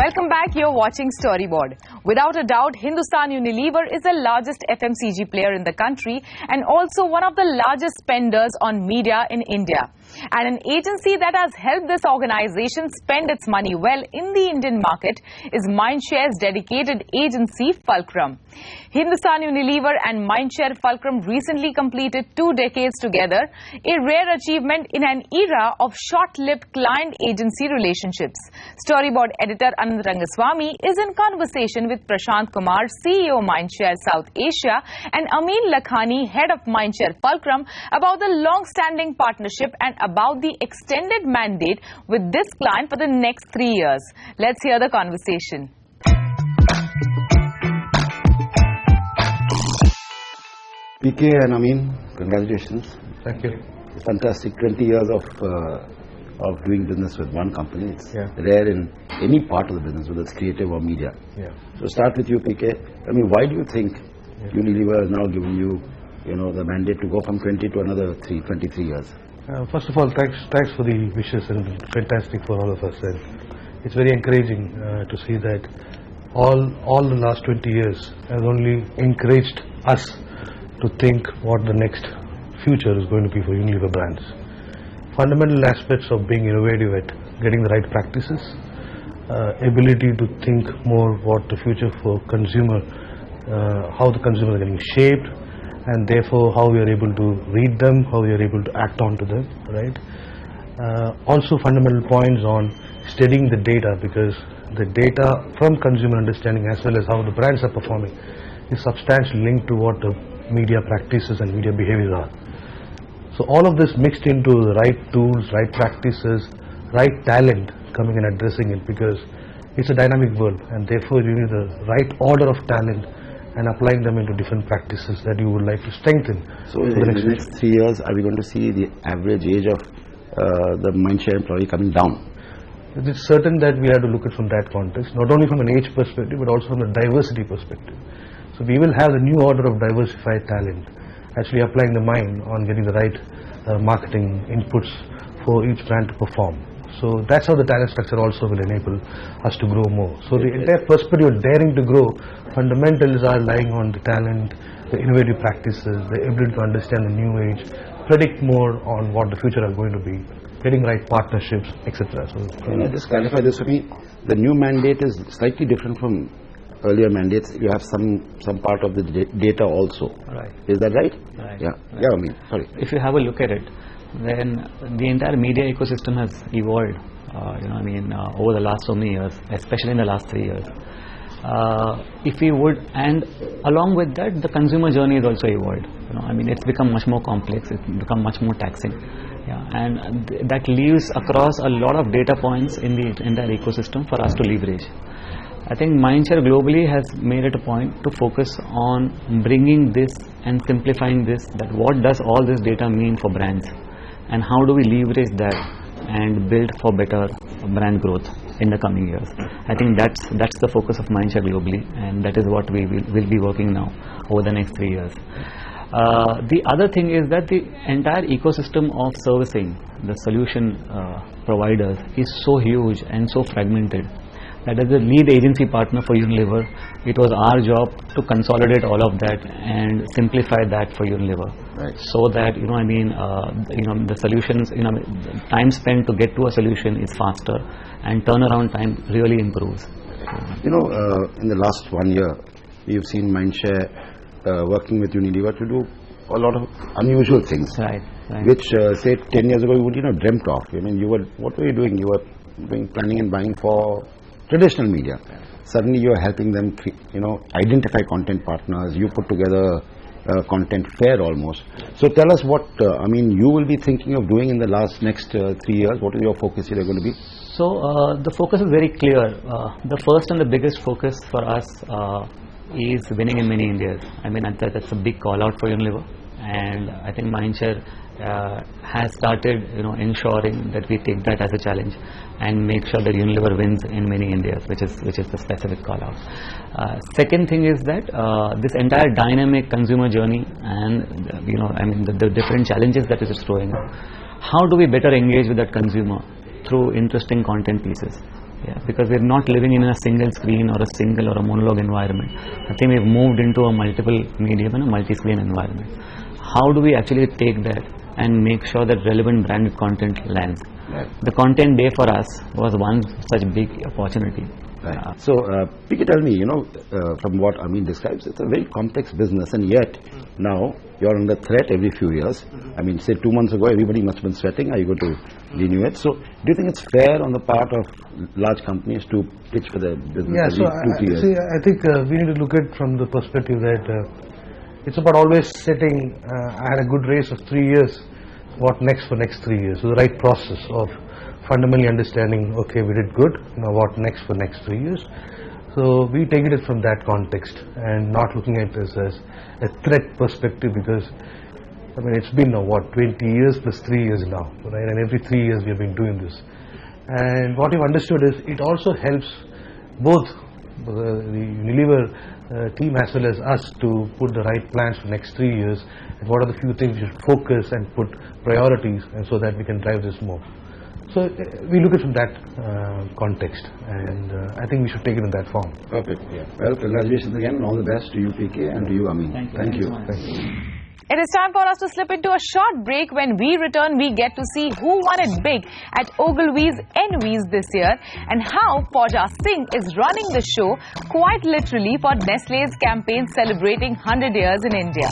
Welcome back. You're watching Storyboard. Without a doubt, Hindustan Unilever is the largest FMCG player in the country and also one of the largest spenders on media in India. And an agency that has helped this organization spend its money well in the Indian market is Mindshare's dedicated agency, Fulcrum. Hindustan Unilever and Mindshare Fulcrum recently completed 2 decades together, a rare achievement in an era of short-lived client-agency relationships. Storyboard editor Anand Rangaswamy is in conversation with Prashant Kumar, CEO Mindshare South Asia, and Amin Lakhani, head of Mindshare Fulcrum, about the long-standing partnership and about the extended mandate with this client for the next 3 years. Let's hear the conversation. PK and Amin, congratulations. Thank you. It's fantastic. 20 years of doing business with one company. It's rare in any part of the business, whether it's creative or media. So start with you, PK. I mean, why do you think Unilever has now given you, the mandate to go from 20 to another 23 years? First of all, thanks for the wishes, and fantastic for all of us. And it's very encouraging to see that all the last 20 years has only encouraged us to think what the next future is going to be for Unilever brands. Fundamental aspects of being innovative at getting the right practices, ability to think more what the future for consumer, how the consumer is getting shaped, and therefore how we are able to read them, how we are able to act onto them, right? Also fundamental points on studying the data, because the data from consumer understanding as well as how the brands are performing is substantially linked to what the media practices and media behaviors are. So all of this mixed into the right tools, right practices, right talent coming and addressing it, because it's a dynamic world and therefore you need the right order of talent and applying them into different practices that you would like to strengthen. So in the next 3 years, are we going to see the average age of the Mindshare employee coming down? It is certain that we have to look at from that context, not only from an age perspective but also from a diversity perspective. So we will have the new order of diversified talent, actually applying the mind on getting the right marketing inputs for each brand to perform. So that's how the talent structure also will enable us to grow more. So the entire perspective of daring to grow, fundamentals are lying on the talent, the innovative practices, the ability to understand the new age, predict more on what the future are going to be, getting right partnerships, etc. So can I just clarify this for me? The new mandate is slightly different from earlier mandates. You have some part of the data also. Right. Is that right? Right. Yeah. Right. Yeah, I mean, sorry. If you have a look at it, then the entire media ecosystem has evolved. Over the last so many years, especially in the last 3 years. If we would, and along with that, the consumer journey has also evolved. It's become much more complex. It's become much more taxing. And that leaves across a lot of data points in the entire ecosystem for us to leverage. I think Mindshare globally has made it a point to focus on bringing this and simplifying this, that what does all this data mean for brands and how do we leverage that and build for better brand growth in the coming years. I think that's the focus of Mindshare globally, and that is what we will be working now over the next 3 years. The other thing is that the entire ecosystem of servicing the solution providers is so huge and so fragmented that as a lead agency partner for Unilever, it was our job to consolidate all of that and simplify that for Unilever. Right. So that the solutions, time spent to get to a solution is faster and turnaround time really improves. In the last 1 year, we've seen Mindshare working with Unilever to do a lot of unusual things, right. Which say 10 years ago you would dreamt of. What were you doing? You were doing planning and buying for traditional media. Suddenly you are helping them identify content partners. You put together a content fair almost. So tell us what you will be thinking of doing in the next 3 years. What is your focus here going to be? So the focus is very clear. The first and the biggest focus for us is winning in many Indias. That's a big call out for Unilever, and I think Mindshare has started ensuring that we take that as a challenge and make sure that Unilever wins in many Indias, which is the specific call out. Second thing is that this entire dynamic consumer journey and the different challenges that it is throwing up. How do we better engage with that consumer through interesting content pieces? Yeah, because we're not living in a single screen or a single or a monologue environment. I think we've moved into a multiple medium and a multi-screen environment. How do we actually take that and make sure that relevant branded content lands? Right. The content day for us was one such big opportunity. Right. So, PK, tell me, from what Amin describes, it's a very complex business, and yet now you're under threat every few years. I mean, say 2 months ago, everybody must have been sweating. Are you going to renew it? So, do you think it's fair on the part of large companies to pitch for the business Yeah, every 2-3 years? I think we need to look at it from the perspective that it's about always setting. I had a good race of 3 years. What next for next 3 years? So the right process of fundamentally understanding, okay, we did good, now what next for next 3 years? So we take it from that context and not looking at this as a threat perspective, because I mean, it's been now what, 20 years plus 3 years now, right? And every 3 years we have been doing this. And what we've understood is it also helps both the Unilever team as well as us to put the right plans for next 3 years, and what are the few things we should focus and put priorities, and so that we can drive this more. So we look at it from that context, and I think we should take it in that form. Perfect. Yeah. Well, congratulations again, and all the best to you, PK, and to you, Amin. Thank you. Thank you. It is time for us to slip into a short break. When we return, we get to see who won it big at Ogilvy's Envies this year, and how Pooja Singh is running the show quite literally for Nestlé's campaign celebrating 100 years in India.